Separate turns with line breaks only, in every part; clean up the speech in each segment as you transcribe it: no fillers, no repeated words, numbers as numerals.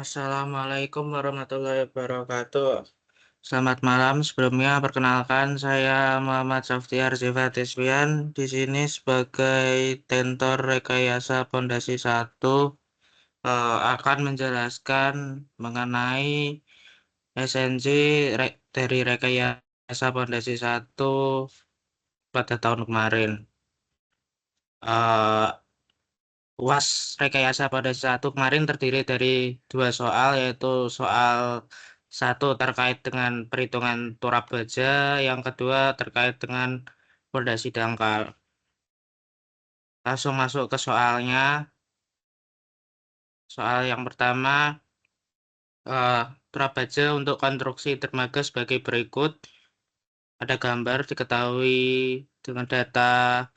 Assalamualaikum warahmatullahi wabarakatuh. Selamat malam. Sebelumnya perkenalkan saya Muhammad Saftiar Zivatisvian di sini sebagai tentor rekayasa Pondasi 1 akan menjelaskan mengenai esensi dari rekayasa Pondasi 1 pada tahun kemarin. Eh, UAS rekayasa pada satu kemarin terdiri dari dua soal, yaitu soal satu terkait dengan perhitungan turap baja, yang kedua terkait dengan pondasi dangkal. Langsung masuk ke soalnya. Soal yang pertama, eh, turap baja untuk konstruksi dermaga sebagai berikut. Ada gambar diketahui dengan data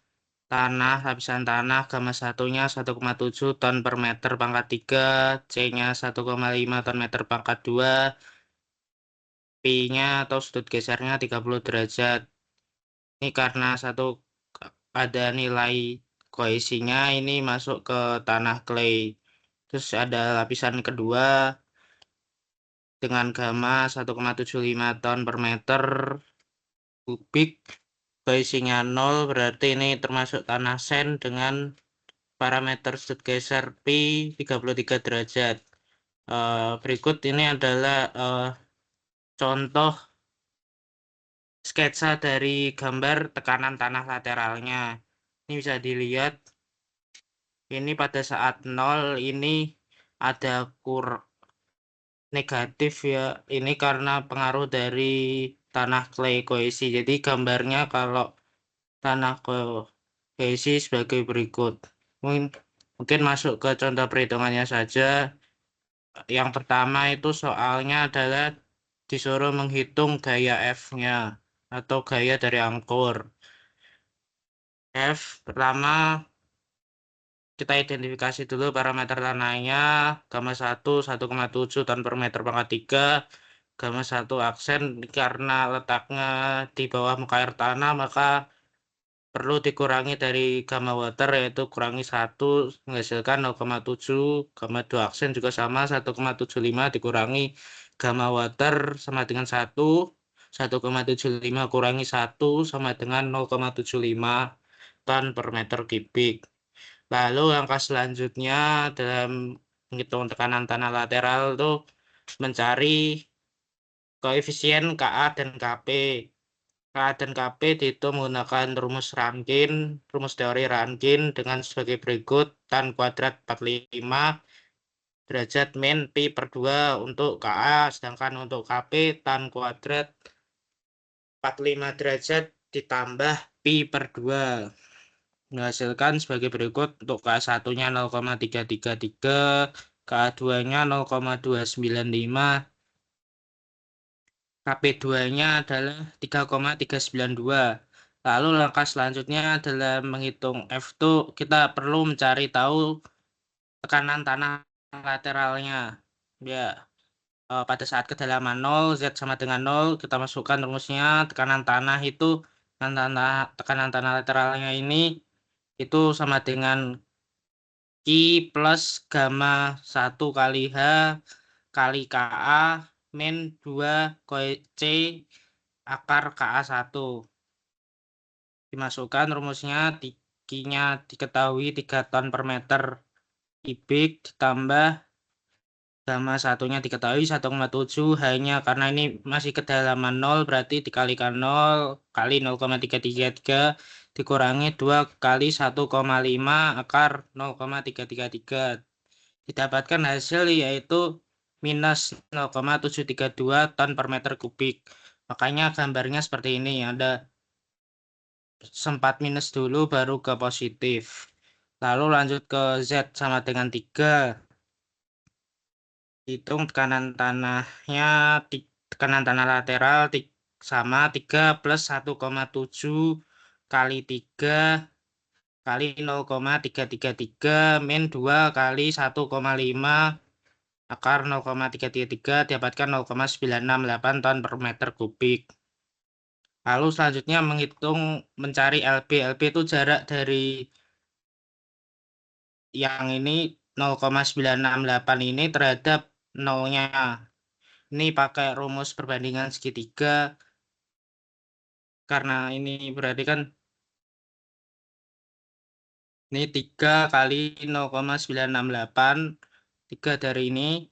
tanah, lapisan tanah, gamma satunya 1,7 ton per meter pangkat 3, C-nya 1,5 ton meter pangkat 2, Pi-nya atau sudut gesernya 30 derajat. Ini karena ada nilai koesinya, ini masuk ke tanah clay. Terus ada lapisan kedua dengan gamma 1,75 ton per meter kubik. Koesinya 0, berarti ini termasuk tanah sand dengan parameter sudut geser pi 33 derajat. Berikut ini adalah contoh sketsa dari gambar tekanan tanah lateralnya. Ini bisa dilihat, ini pada saat 0 ini ada negatif ya. Ini karena pengaruh dari tanah clay koesi. Jadi gambarnya kalau tanah koesi sebagai berikut. Mungkin, mungkin masuk ke contoh perhitungannya saja. Yang pertama itu soalnya adalah disuruh menghitung gaya F-nya atau gaya dari angkor. F pertama kita identifikasi dulu parameter tanahnya, gamma 1,7 ton per meter pangkat 3, gamma 1 aksen karena letaknya di bawah muka air tanah, maka perlu dikurangi dari gamma water, yaitu kurangi 1 menghasilkan 0,7, gamma 2 aksen juga sama 1,75 dikurangi gamma water sama dengan 1,75 kurangi 1 sama dengan 0,75 ton per meter kubik. Lalu langkah selanjutnya dalam menghitung tekanan tanah lateral itu mencari koefisien Ka dan Kp. Ka dan Kp dihitung menggunakan rumus teori Rankine dengan sebagai berikut: tan kuadrat 45 derajat min pi per 2 untuk Ka, sedangkan untuk Kp tan kuadrat 45 derajat ditambah pi per 2 menghasilkan sebagai berikut. Untuk K1-nya 0,333, K2-nya 0,295, KP2-nya adalah 3,392. Lalu langkah selanjutnya adalah menghitung F itu, kita perlu mencari tahu tekanan tanah lateralnya. Ya, pada saat kedalaman 0, Z sama dengan 0, kita masukkan rumusnya. Tekanan tanah lateralnya ini itu sama dengan Ki plus gamma 1 kali H kali Ka min 2 C akar Ka1. Dimasukkan rumusnya, Ki-nya diketahui 3 ton per meter kubik, ditambah gamma satunya diketahui 1,7, hanya karena ini masih kedalaman 0, berarti dikalikan 0 kali 0,333 dikurangi 2 kali 1,5 akar 0,333. Didapatkan hasil yaitu minus 0,732 ton per meter kubik. Makanya gambarnya seperti ini, ada sempat minus dulu baru ke positif. Lalu lanjut ke Z sama dengan 3. Hitung tekanan tanahnya, tekanan tanah lateral sama 3 plus 1,7 kali 3 kali 0,333 min 2 kali 1,5 akar 0,333 dapatkan 0,968 ton per meter kubik. Lalu selanjutnya mencari LB. LB itu jarak dari yang ini 0,968 ini terhadap nolnya. Ini pakai rumus perbandingan segitiga, karena ini berarti kan ini 3 kali 0,968, 3 dari ini,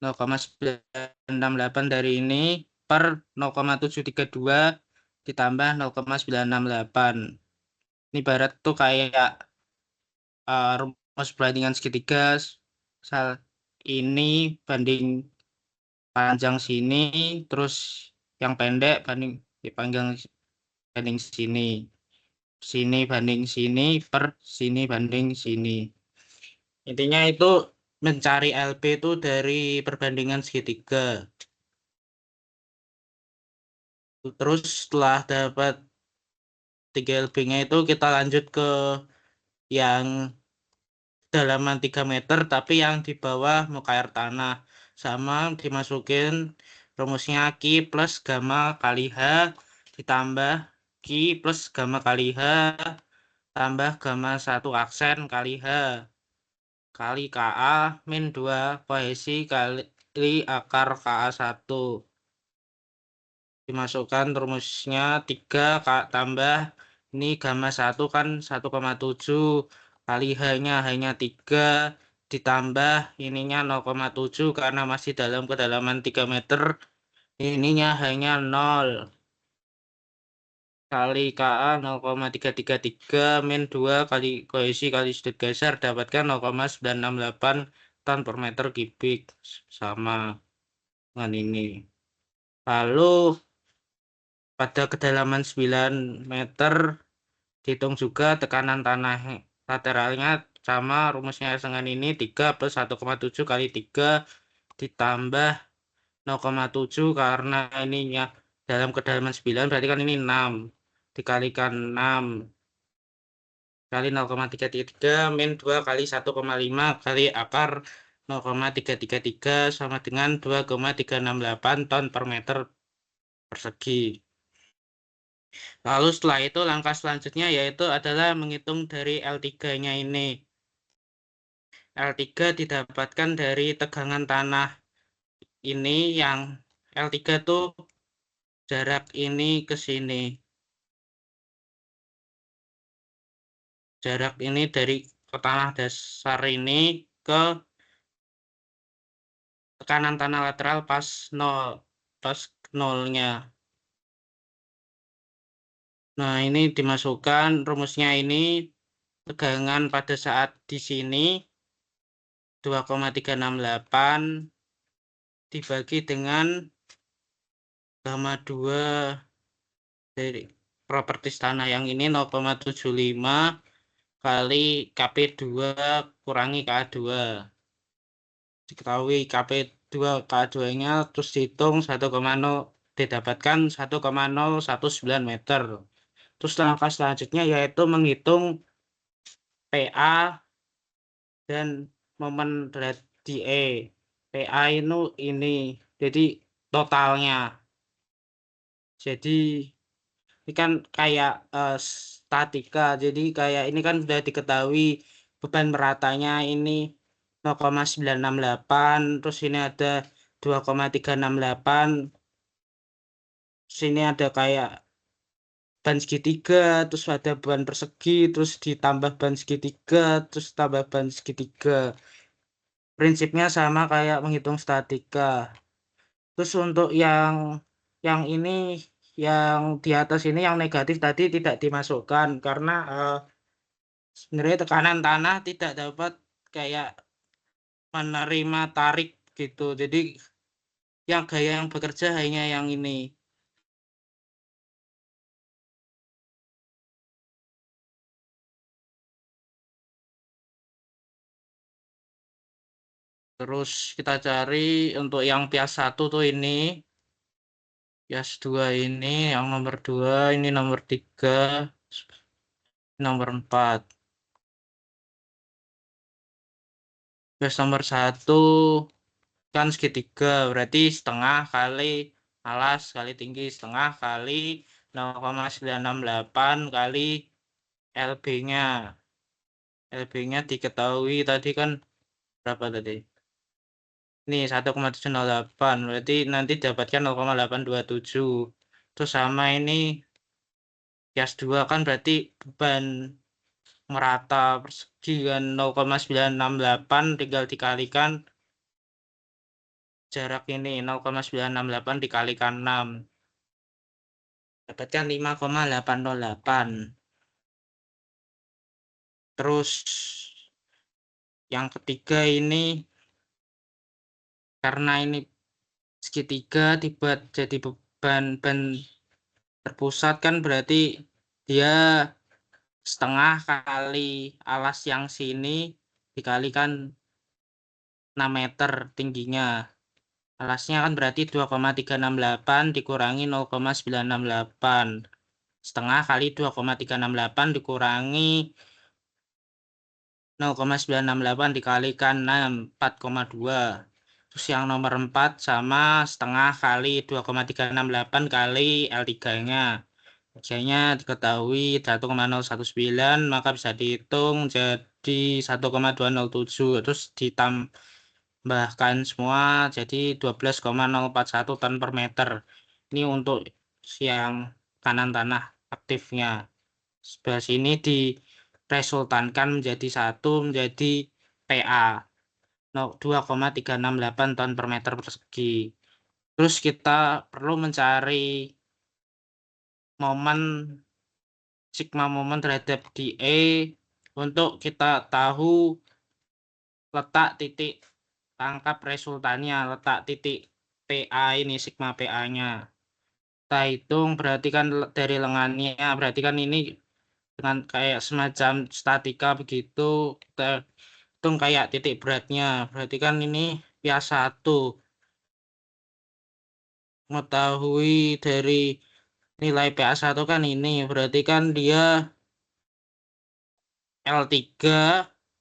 0,968 dari ini, per 0,732 ditambah 0,968. Ini ibarat tuh kayak rumus perbandingan segitiga, misal ini banding panjang sini, terus yang pendek banding panjang banding sini, sini banding sini, per sini banding sini. Intinya itu mencari LP itu dari perbandingan segitiga. Terus setelah dapat 3 LP-nya itu kita lanjut ke yang kedalaman 3 meter tapi yang di bawah muka air tanah. Sama dimasukin rumusnya Q plus gamma kali H ditambah Q plus gamma kali H tambah gamma 1 aksen kali H kali KA min 2 kohesi kali akar KA1. Dimasukkan rumusnya 3 tambah ini gamma 1 kan 1,7 kali hanya 3 ditambah ininya 0,7 karena masih dalam kedalaman 3 meter, ininya hanya 0 kali KA 0,333 min 2 kali kohesi kali sudut geser dapatkan 0,968 ton per meter kubik, sama dengan ini. Lalu pada kedalaman 9 meter dihitung juga tekanan tanah lateralnya, sama rumusnya dengan ini 3 plus 1,7 kali 3 ditambah 0,7 karena ininya dalam kedalaman 9 berarti kan ini 6 dikalikan 6 kali 0,333 min 2 kali 1,5 kali akar 0,333 sama dengan 2,368 ton per meter persegi. Lalu setelah itu langkah selanjutnya yaitu adalah menghitung dari L3-nya ini. L3 didapatkan dari tegangan tanah ini, yang L3 tuh jarak ini ke sini. Jarak ini dari ke tanah dasar ini ke tekanan tanah lateral pas 0, pas nolnya. Nah, ini dimasukkan rumusnya ini tegangan pada saat di sini 2,368 dibagi dengan gamma 2 dari propertis tanah yang ini 0,75 kali KP2 kurangi KA2. Diketahui KP2 KA2-nya terus dihitung 1,0 didapatkan 1,019 meter. Terus langkah selanjutnya yaitu menghitung PA dan momen radii. PA itu ini, jadi totalnya. Jadi ini kan kayak statika. Jadi kayak ini kan sudah diketahui beban meratanya ini 0,968, terus ini ada 2,368, sini ada kayak ban segitiga, terus ada ban persegi, terus ditambah ban segitiga, terus tambah ban segitiga. Prinsipnya sama kayak menghitung statika. Terus untuk yang ini, yang di atas ini yang negatif tadi tidak dimasukkan karena sebenarnya tekanan tanah tidak dapat kayak menerima tarik gitu. Jadi yang gaya yang bekerja hanya yang ini. Terus kita cari untuk yang pias 1 tuh ini, pias 2 ini, yang nomor 2 ini, nomor 3, nomor 4. Pias nomor 1 kan segitiga, berarti setengah kali alas kali tinggi setengah kali 0,968 kali LB-nya. LB-nya diketahui tadi kan berapa tadi? Nih 1,708 berarti nanti dapatkan 0,827. Terus sama ini kias 2 kan berarti beban merata persegi kan 0,968 tinggal dikalikan jarak ini 0,968 dikalikan 6 dapatkan 5,808. Terus yang ketiga ini karena ini segitiga dibuat jadi beban ban terpusat kan berarti dia setengah kali alas yang sini dikalikan 6 meter tingginya. Alasnya kan berarti 2,368 dikurangi 0,968. Setengah kali 2,368 dikurangi 0,968 dikalikan 6, 4,2. Terus yang nomor 4 sama setengah kali 2,368 kali L3-nya. L3-nya diketahui 1,019, maka bisa dihitung jadi 1,207. Terus ditambahkan semua jadi 12,041 ton per meter. Ini untuk yang kanan tanah aktifnya. Sebelah sini diresultankan menjadi 1 menjadi PA 2,368 ton per meter persegi. Terus kita perlu mencari momen sigma momen terhadap DE untuk kita tahu letak titik tangkap resultannya, letak titik PA ini sigma PA-nya. Kita hitung berarti kan dari lengannya, berarti kan ini dengan kayak semacam statika begitu, kita hitung kayak titik beratnya. Berarti kan ini pia 1. Mengetahui dari nilai PA1 kan ini, berarti kan dia L3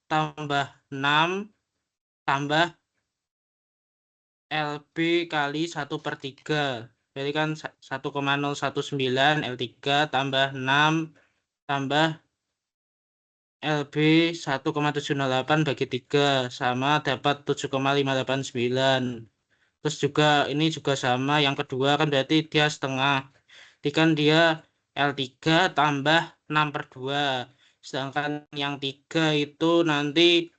tambah 6 tambah LB kali 1/3. Berarti kan 1,019 L3 tambah 6 tambah LB 1,708 bagi 3 sama dapat 7,589. Terus juga ini juga sama yang kedua kan berarti dia setengah. Jadi kan dia L3 tambah 6/2. Sedangkan yang 3 itu nanti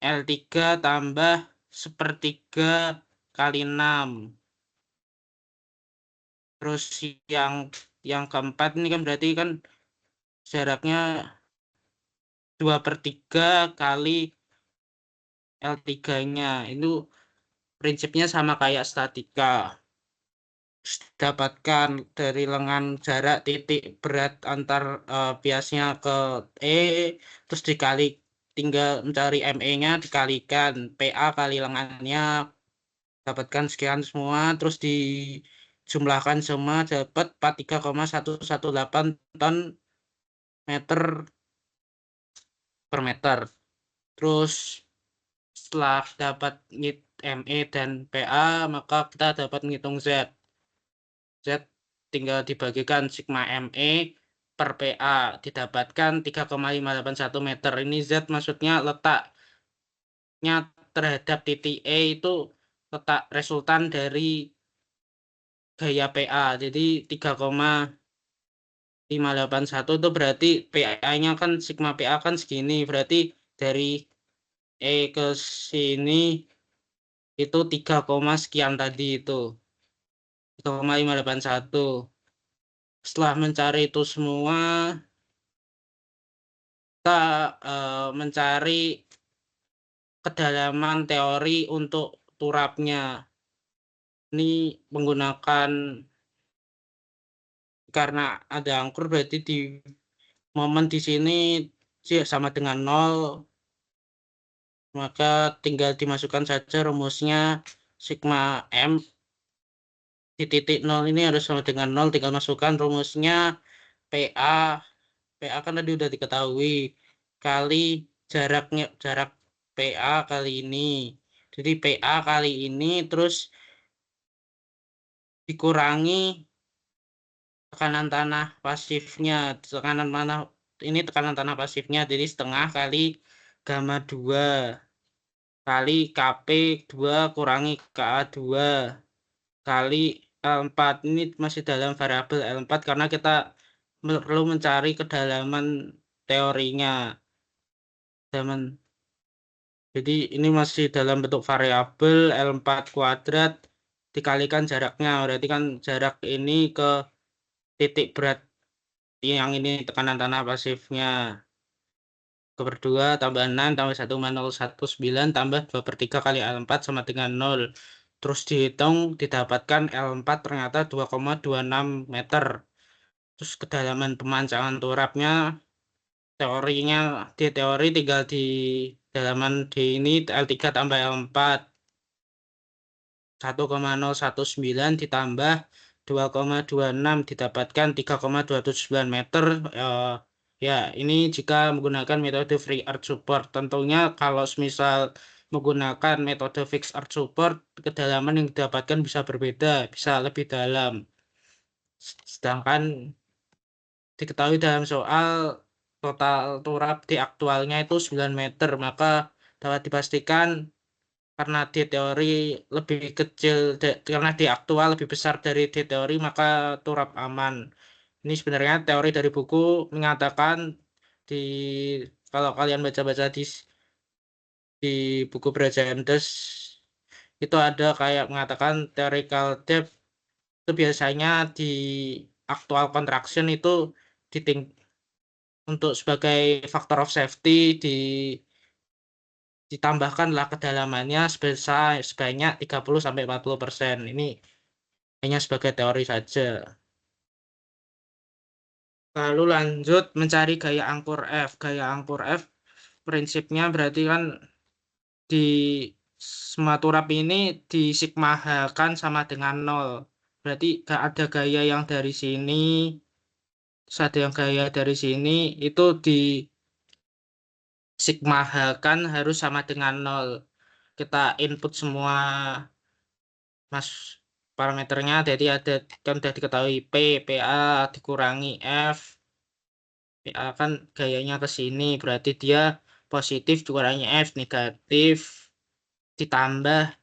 L3 tambah 1/3 kali 6. Terus yang keempat ini kan berarti kan jaraknya 2/3 kali L3-nya. Itu prinsipnya sama kayak statika. Dapatkan dari lengan jarak titik berat antar biasnya ke E, terus tinggal mencari ME-nya dikalikan PA kali lengannya, dapatkan sekian semua, terus dijumlahkan semua dapat 43,118 ton meter per meter. Terus setelah dapat ME dan PA, maka kita dapat menghitung Z. Z tinggal dibagikan sigma ME per PA didapatkan 3,581 meter. Ini Z maksudnya letaknya terhadap titik E itu letak resultan dari gaya PA. Jadi 3,581 itu berarti PA-nya kan sigma PA kan segini. Berarti dari E ke sini itu 3, sekian tadi itu. 3,581. Setelah mencari itu semua, kita mencari kedalaman teori untuk turapnya. Ini menggunakan karena ada angkur berarti di momen di sini sama dengan 0, maka tinggal dimasukkan saja rumusnya sigma M di titik 0 ini harus sama dengan 0, tinggal masukkan rumusnya PA. PA kan tadi udah diketahui kali jarak PA kali ini. Jadi PA kali ini terus dikurangi tekanan tanah pasifnya. Tekanan tanah pasifnya jadi setengah kali gamma 2. kali KP 2 kurangi KA 2 kali L4. Ini masih dalam variabel L4 karena kita perlu mencari kedalaman teorinya. Jadi ini masih dalam bentuk variabel L4 kuadrat dikalikan jaraknya. Berarti kan jarak ini ke titik berat yang ini tekanan tanah pasifnya. Ke per 2 tambah 6 tambah 1,019 tambah 2/3 kali L4 sama dengan 0. Terus dihitung didapatkan L4 ternyata 2,26 meter. Terus kedalaman pemancangan turapnya di teori tinggal di dalaman di ini L3 tambah L4 1,019 ditambah 2,26 didapatkan 3,279 meter. Ya, ini jika menggunakan metode free earth support. Tentunya kalau misal menggunakan metode fixed earth support, kedalaman yang didapatkan bisa berbeda, bisa lebih dalam. Sedangkan diketahui dalam soal total turap di aktualnya itu 9 meter, maka dapat dipastikan karena di teori lebih kecil karena di aktual lebih besar dari di teori maka turap aman. Ini sebenarnya teori dari buku mengatakan di kalau kalian baca-baca di buku Braja Mdes itu ada kayak mengatakan theoretical depth itu biasanya di actual contraction itu diting untuk sebagai faktor of safety ditambahkanlah kedalamannya sebanyak 30-40%. Ini hanya sebagai teori saja. Lalu lanjut mencari gaya angkur F. Gaya angkur F prinsipnya berarti kan di semua turap ini disigmahakan sama dengan 0. Berarti gak ada gaya yang dari sini, terus ada yang gaya dari sini, itu disigmahakan harus sama dengan 0. Kita input semua Mas parameternya, jadi ada kan sudah diketahui PA dikurangi F. PA kan gayanya ke sini, berarti dia positif dikurangi F, negatif ditambah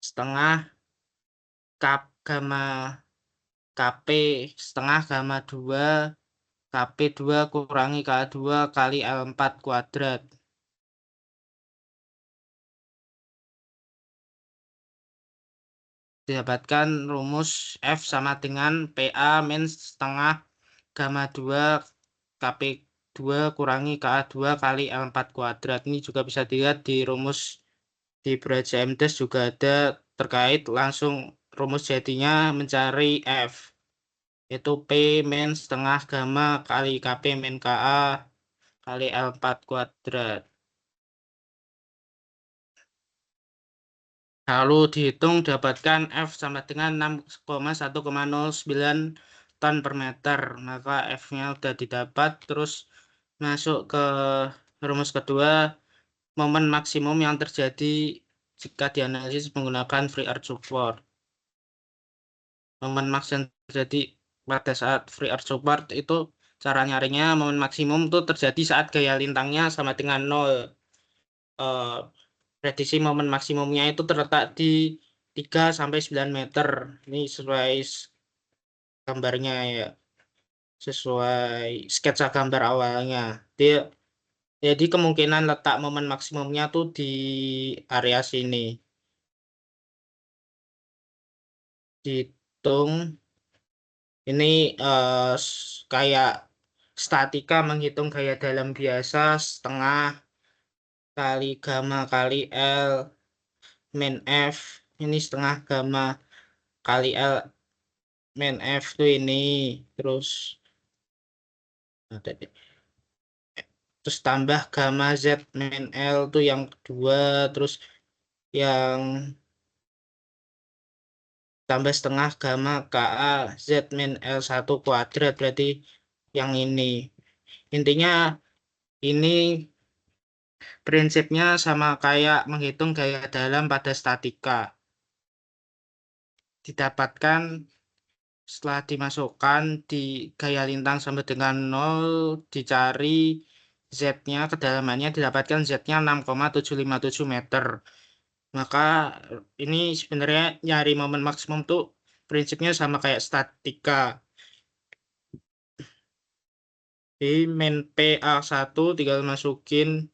setengah gamma KP setengah gamma 2 KP 2 kurangi K2 kali L4 kuadrat. Didapatkan rumus F sama dengan PA min setengah gamma 2 KP 2 kurangi KA2 kali L4 kuadrat. Ini juga bisa dilihat di rumus di Braja MDes juga ada terkait langsung rumus jadinya mencari F. Itu P min setengah gamma kali KP min KA kali L4 kuadrat. Lalu dihitung dapatkan F sama dengan 6,109 ton per meter. Maka F-nya udah didapat. Terus masuk ke rumus kedua, momen maksimum yang terjadi jika dianalisis menggunakan free earth support. Momen max yang terjadi pada saat free earth support itu cara nyarinya momen maksimum itu terjadi saat gaya lintangnya sama dengan 0. Prediksi momen maksimumnya itu terletak di 3-9 meter. Ini sesuai gambarnya ya, sesuai sketsa gambar awalnya. Dia, jadi kemungkinan letak momen maksimumnya tuh di area sini. Dihitung ini kayak statika menghitung gaya dalam biasa setengah kali gamma kali L min F. Ini setengah gamma kali L min F tuh ini. Terus terus tambah gamma Z min L tuh yang kedua. Terus yang tambah setengah gamma KA Z min L1 kuadrat. Berarti yang ini. Intinya ini prinsipnya sama kayak menghitung gaya dalam pada statika. Didapatkan setelah dimasukkan di gaya lintang sampai dengan 0, dicari Z-nya, kedalamannya didapatkan Z-nya 6,757 meter. Maka ini sebenarnya nyari momen maksimum tuh prinsipnya sama kayak statika. Di main PA1 tinggal masukin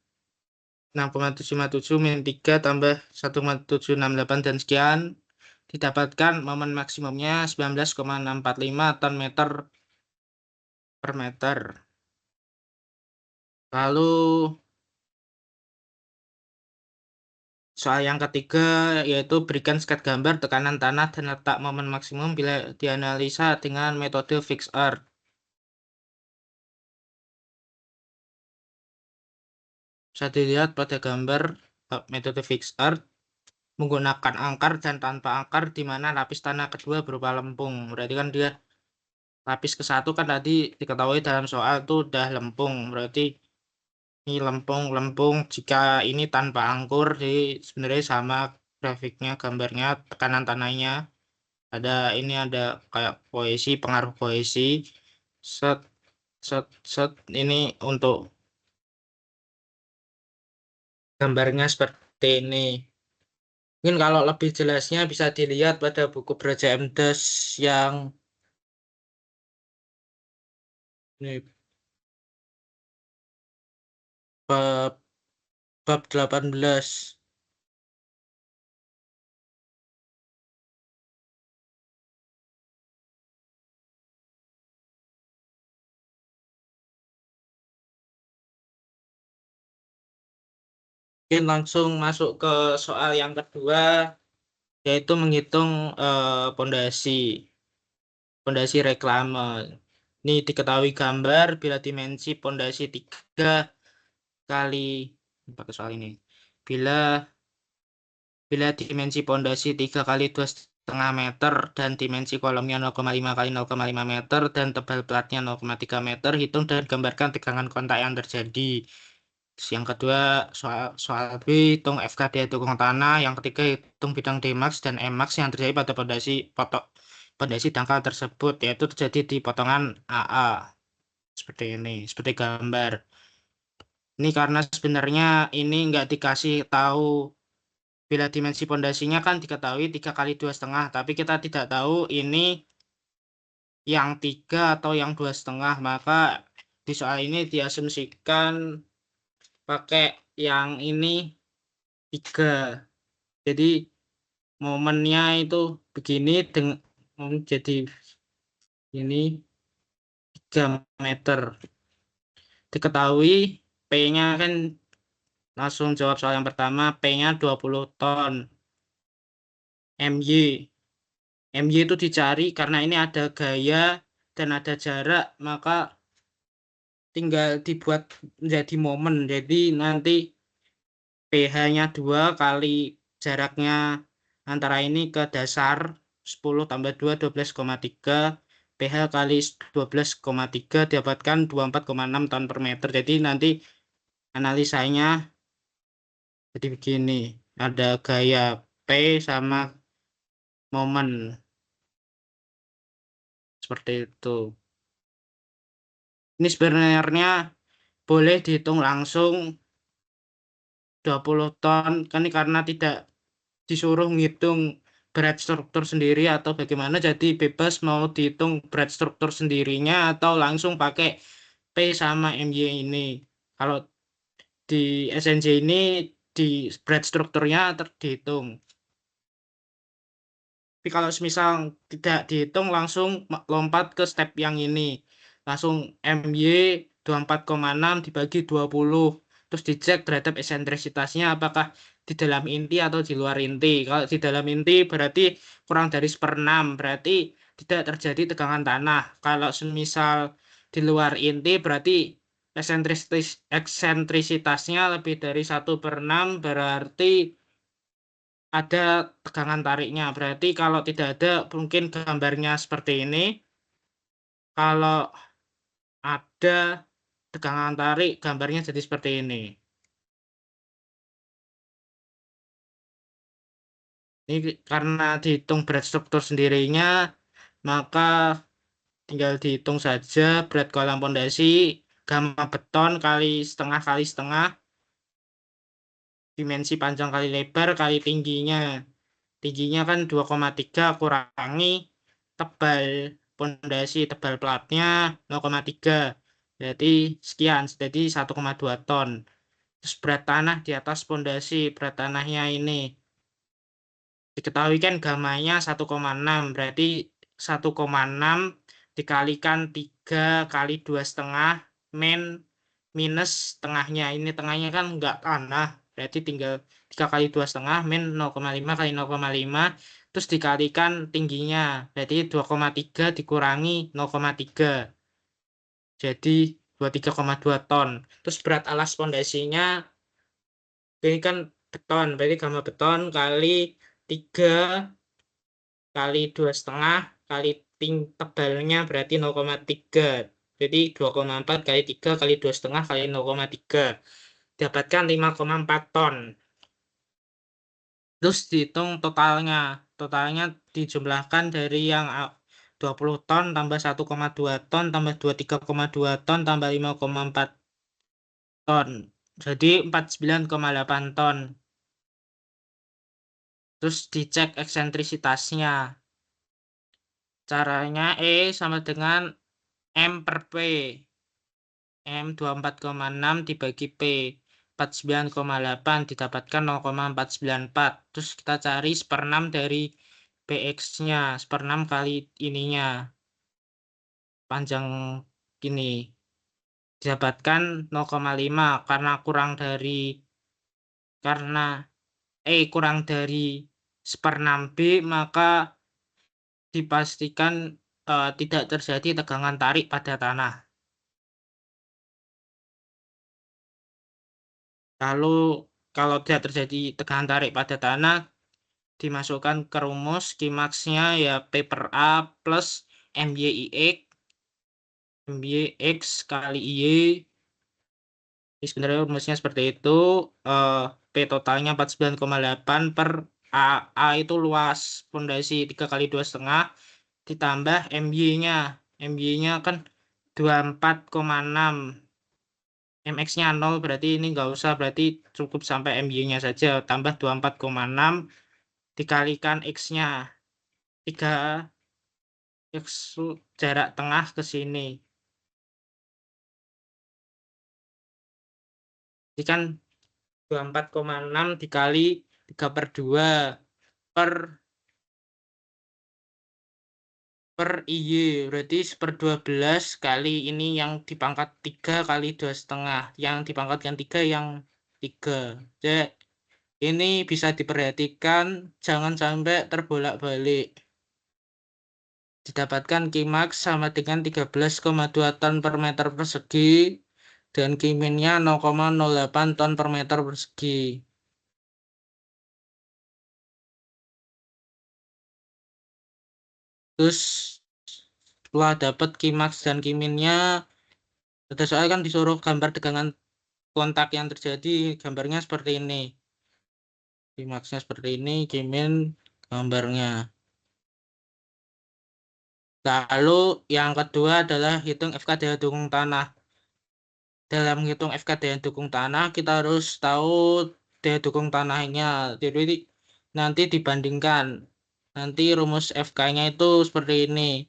6,757 min 3 tambah 1,768 dan sekian. Didapatkan momen maksimumnya 19,645 ton meter per meter. Lalu soal yang ketiga yaitu berikan sket gambar tekanan tanah dan letak momen maksimum bila dianalisa dengan metode fixed earth. Bisa dilihat pada gambar metode fixed earth menggunakan angkar dan tanpa angkar di mana lapis tanah kedua berupa lempung. Berarti kan dia lapis ke satu kan tadi diketahui dalam soal itu udah lempung. Berarti ini lempung-lempung jika ini tanpa angkur, jadi sebenarnya sama grafiknya, gambarnya, tekanan tanahnya. Ada ini ada kayak kohesi, pengaruh kohesi. Set, set, set. Ini untuk gambarnya seperti ini. Mungkin kalau lebih jelasnya bisa dilihat pada buku Braja MDes yang ini bab, bab 18. Mungkin langsung masuk ke soal yang kedua, yaitu menghitung pondasi. Pondasi reklame. Ini diketahui gambar bila dimensi pondasi 3 kali pakai soal ini. Bila bila dimensi pondasi 3 kali 2,5 meter dan dimensi kolomnya 0,5 kali 0,5 meter dan tebal platnya 0,3 meter, hitung dan gambarkan tegangan kontak yang terjadi. Terus yang kedua soal B, hitung FKD dukung tanah. Yang ketiga hitung bidang Dmax dan Emax yang terjadi pada pondasi dangkal tersebut, yaitu terjadi di potongan AA. Seperti ini, seperti gambar. Ini karena sebenarnya ini nggak dikasih tahu bila dimensi pondasinya kan diketahui 3 kali 2,5, tapi kita tidak tahu ini yang 3 atau yang 2,5. Maka di soal ini diasumsikan pakai yang ini 3. Jadi momennya itu begini dengan jadi ini 3 meter. Diketahui P-nya kan, langsung jawab soal yang pertama, P-nya 20 ton. MY. MY itu dicari karena ini ada gaya dan ada jarak, maka tinggal dibuat menjadi momen. Jadi nanti PH-nya 2 kali jaraknya antara ini ke dasar 10 tambah 2, 12,3. PH kali 12,3 dapatkan 24,6 ton per meter. Jadi nanti analisanya jadi begini. Ada gaya P sama momen. Seperti itu. Ini sebenarnya boleh dihitung langsung 20 ton. Kan ini karena tidak disuruh ngitung berat struktur sendiri atau bagaimana. Jadi bebas mau dihitung berat struktur sendirinya atau langsung pakai P sama MY ini. Kalau di SNJ ini di berat strukturnya terhitung. Tapi kalau misal tidak dihitung langsung lompat ke step yang ini. Langsung MY 24,6 dibagi 20. Terus dicek terhadap eksentrisitasnya apakah di dalam inti atau di luar inti. Kalau di dalam inti berarti kurang dari 1/6. Berarti tidak terjadi tegangan tanah. Kalau semisal di luar inti berarti eksentrisitasnya lebih dari 1/6 berarti ada tegangan tariknya. Berarti kalau tidak ada, mungkin gambarnya seperti ini. Kalau ada tegangan tarik, gambarnya jadi seperti ini. Ini karena dihitung berat struktur sendirinya, maka tinggal dihitung saja berat kolam pondasi gamma beton kali setengah, dimensi panjang kali lebar kali tingginya. Tingginya kan 2,3 kurangi tebal pondasi, tebal platnya 0,3. Jadi sekian, jadi 1,2 ton. Terus berat tanah di atas pondasi, berat tanahnya ini diketahui kan gamanya 1,6, berarti 1,6 dikalikan 3 kali 2,5 min minus tengahnya. Ini tengahnya kan enggak tanah, berarti tinggal 3 kali 2,5 min 0,5 kali 0,5 terus dikalikan tingginya, berarti 2,3 dikurangi 0,3, jadi 23,2 ton. Terus berat alas pondasinya ini kan beton, berarti gamma beton kali 3 kali 2,5 kali tebalnya berarti 0,3. Jadi 2,4 kali 3 kali 2,5 kali 0,3. Dapatkan 5,4 ton. Terus dihitung totalnya. Totalnya dijumlahkan dari yang 20 ton tambah 1,2 ton tambah 23,2 ton tambah 5,4 ton. Jadi 49,8 ton. Terus dicek eksentrisitasnya. Caranya E sama dengan M per P. M 24,6 dibagi P 49,8 didapatkan 0,494. Terus kita cari seperenam dari PX-nya. Seperenam kali ininya. Panjang ini. Didapatkan 0,5 karena kurang dari seperenam B, maka dipastikan tidak terjadi tegangan tarik pada tanah. Lalu kalau tidak terjadi tegangan tarik pada tanah, dimasukkan ke rumus Qmax-nya ya P per A plus MYX kali Y. Ini sebenarnya rumusnya seperti itu. P totalnya 49,8 per A. A itu luas pondasi 3 kali 2,5 ditambah MY-nya. MY-nya kan 24,6. MX-nya 0 berarti ini nggak usah, berarti cukup sampai MY-nya saja. Tambah 24,6 dikalikan X-nya. 3 X jarak tengah ke sini. Jadi kan 24,6 dikali 3 per 2 per IY. Berarti 1/12 kali ini yang dipangkat 3 kali 2,5. Yang dipangkatkan 3 yang 3. Jadi ini bisa diperhatikan jangan sampai terbolak-balik. Didapatkan Qmax sama dengan 13,2 ton per meter persegi dan Qminnya 0,08 ton per meter persegi. Terus setelah dapat Qmax dan Qminnya, ada soal kan disuruh gambar tegangan kontak yang terjadi, gambarnya seperti ini. Qmax-nya seperti ini, Qmin gambarnya. Lalu yang kedua adalah hitung FK daya dukung tanah. Dalam menghitung FK daya dukung tanah, kita harus tahu daya dukung tanahnya. Jadi nanti dibandingkan. Nanti rumus FK-nya itu seperti ini.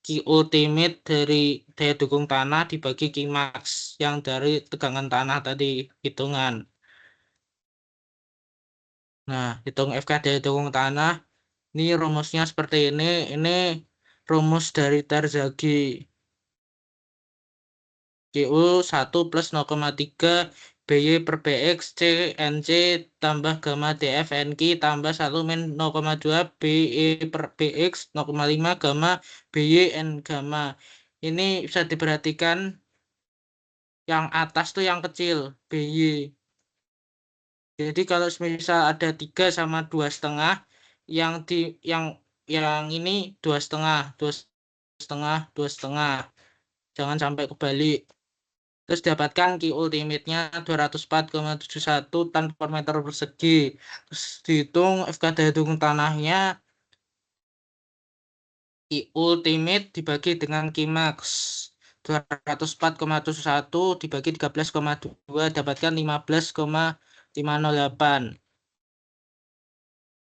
Q ultimate dari daya dukung tanah dibagi Qmax yang dari tegangan tanah tadi hitungan. Nah, hitung FK daya dukung tanah. Ini rumusnya seperti ini. Ini rumus dari Terzaghi. QU 1 plus 0,3 BY per BX C NC tambah gamma DF NQ tambah 1 min 0,2 BE per BX 0,5 gamma BY N gamma. Ini bisa diperhatikan yang atas tuh yang kecil BY. Jadi kalau misal ada 3 sama 2,5, yang di yang ini 2,5, 2,5, 2,5. Jangan sampai kebalik. Terus dapatkan Q ultimate-nya 204,71 ton per meter persegi. Terus dihitung FK daya dukung tanahnya Q ultimate dibagi dengan Qmax. 204,1 dibagi 13,2 dapatkan 15,508.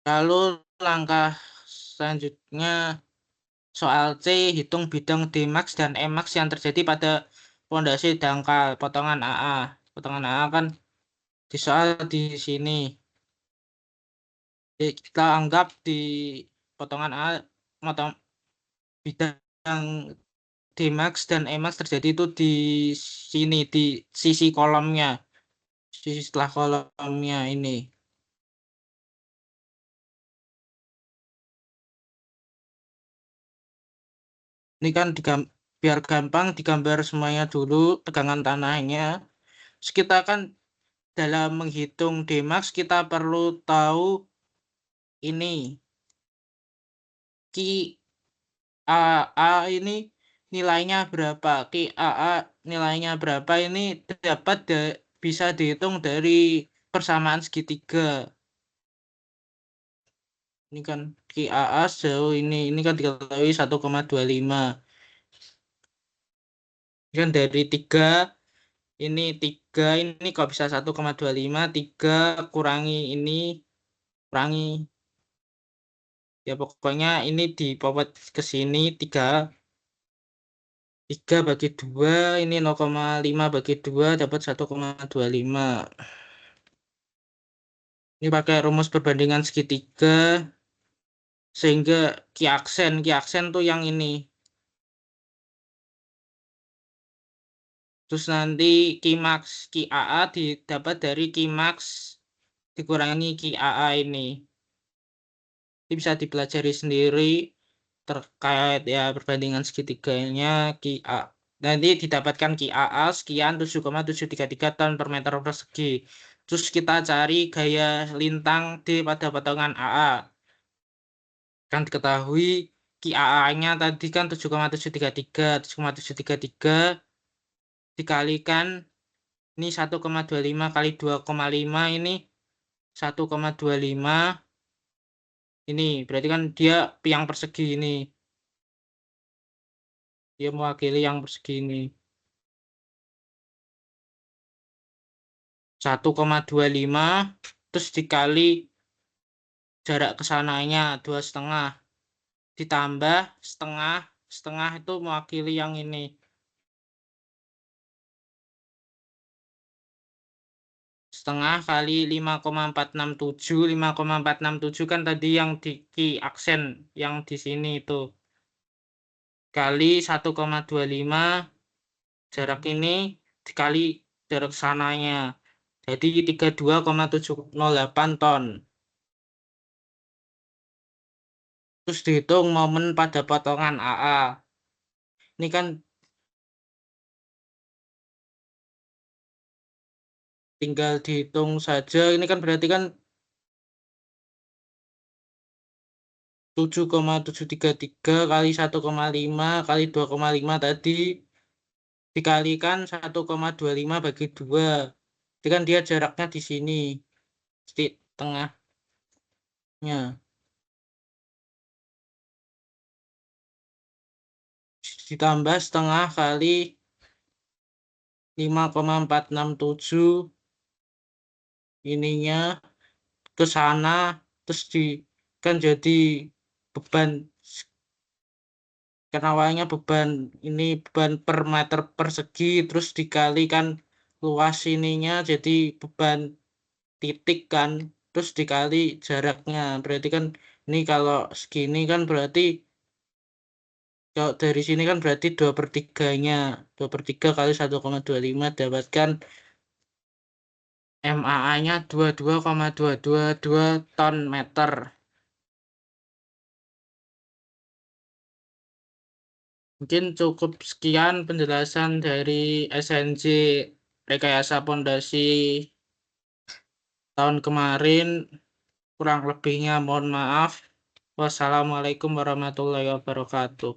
Lalu langkah selanjutnya soal C, hitung bidang Dmax dan Emax yang terjadi pada pondasi dangkal potongan AA. Potongan AA kan di soal di sini. Jadi kita anggap di potongan A bidang Dmax dan Emax terjadi itu di sini, di sisi kolomnya, sisi setelah kolomnya ini. Ini kan biar gampang digambar semuanya dulu tegangan tanahnya. Terus kita kan dalam menghitung Dmax kita perlu tahu ini Ki AA ini nilainya berapa. Ki AA nilainya berapa ini dapat bisa dihitung dari persamaan segitiga. Ini kan Ki AA sejauh ini kan diketahui 1,25. Ini kan dari 3 ini 3 ini kok bisa 1,25, 3 kurangi ini kurangi ya pokoknya ini dipopot ke sini 3 bagi 2 ini 0,5 bagi 2 dapat 1,25. Ini pakai rumus perbandingan segitiga sehingga ki aksen tuh yang ini. Terus nanti Kimax Ki AA didapat dari Kimax dikurangi Ki AA ini. Ini bisa dipelajari sendiri terkait ya perbandingan segitiganya Ki A. Nanti didapatkan Ki AA sekian 7,733 ton per meter persegi. Terus kita cari gaya lintang D pada potongan AA. Kan diketahui Ki AA-nya tadi kan 7,733. 7,733 dikalikan ini 1,25 kali 2,5 ini 1,25 ini berarti kan dia yang persegi ini. Dia mewakili yang persegi ini. 1,25 terus dikali jarak ke sananya 2,5 ditambah setengah setengah itu mewakili yang ini setengah kali 5,467 5,467 kan tadi yang di aksen yang di sini itu kali 1,25 jarak ini dikali jarak sananya jadi 32,708 ton. Terus dihitung momen pada potongan AA. Ini kan tinggal dihitung saja. Ini kan berarti kan 7,733 kali 1,5 kali 2,5 tadi dikalikan 1,25 bagi 2. Jadi kan dia jaraknya di sini. Di tengahnya. Ditambah setengah kali 5,467 ininya ke sana terus kan jadi beban kan awalnya beban ini beban per meter persegi terus dikalikan luas ininya jadi beban titik kan terus dikali jaraknya berarti kan ini kalau segini kan berarti kalau dari sini kan berarti 2/3-nya 2/3 kali 1,25 dapatkan MAA-nya 22,222 ton meter. Mungkin cukup sekian penjelasan dari SNJ rekayasa pondasi tahun kemarin. Kurang lebihnya mohon maaf. Wassalamualaikum warahmatullahi wabarakatuh.